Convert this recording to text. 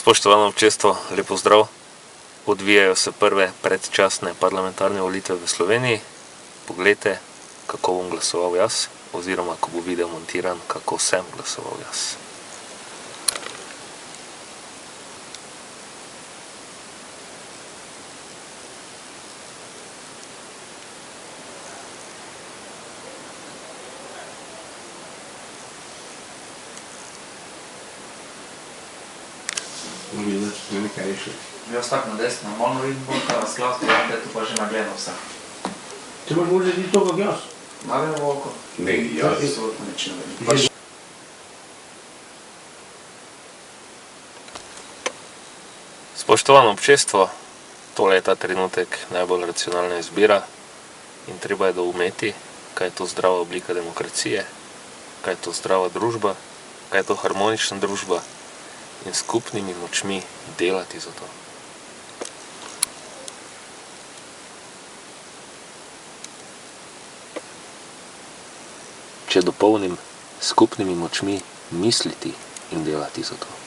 Spoštovano občestvo, lep pozdrav. Odvijajo se prve predčasne parlamentarne volitve v Sloveniji. Poglejte, kako bom glasoval jaz, oziroma ko bo video montiran, kako sem glasoval jaz. Nekaj rešil. Jaz tako na desno, malo vidim bolj, kaj vas glas, da je tu pa že nagledal vse. Ti moraš možda ti to, kak jaz? Nagledal v oko. Ne, jaz. Absolutno nič ne vidim. Spoštovano občestvo, tole je ta trenutek najbolj racionalna izbira in treba je doumeti, kaj je to zdrava oblika demokracije, kaj je to zdrava družba, kaj je to harmonična družba in skupnimi močmi delati za to. Če dopolnim, skupnimi močmi misliti in delati za to.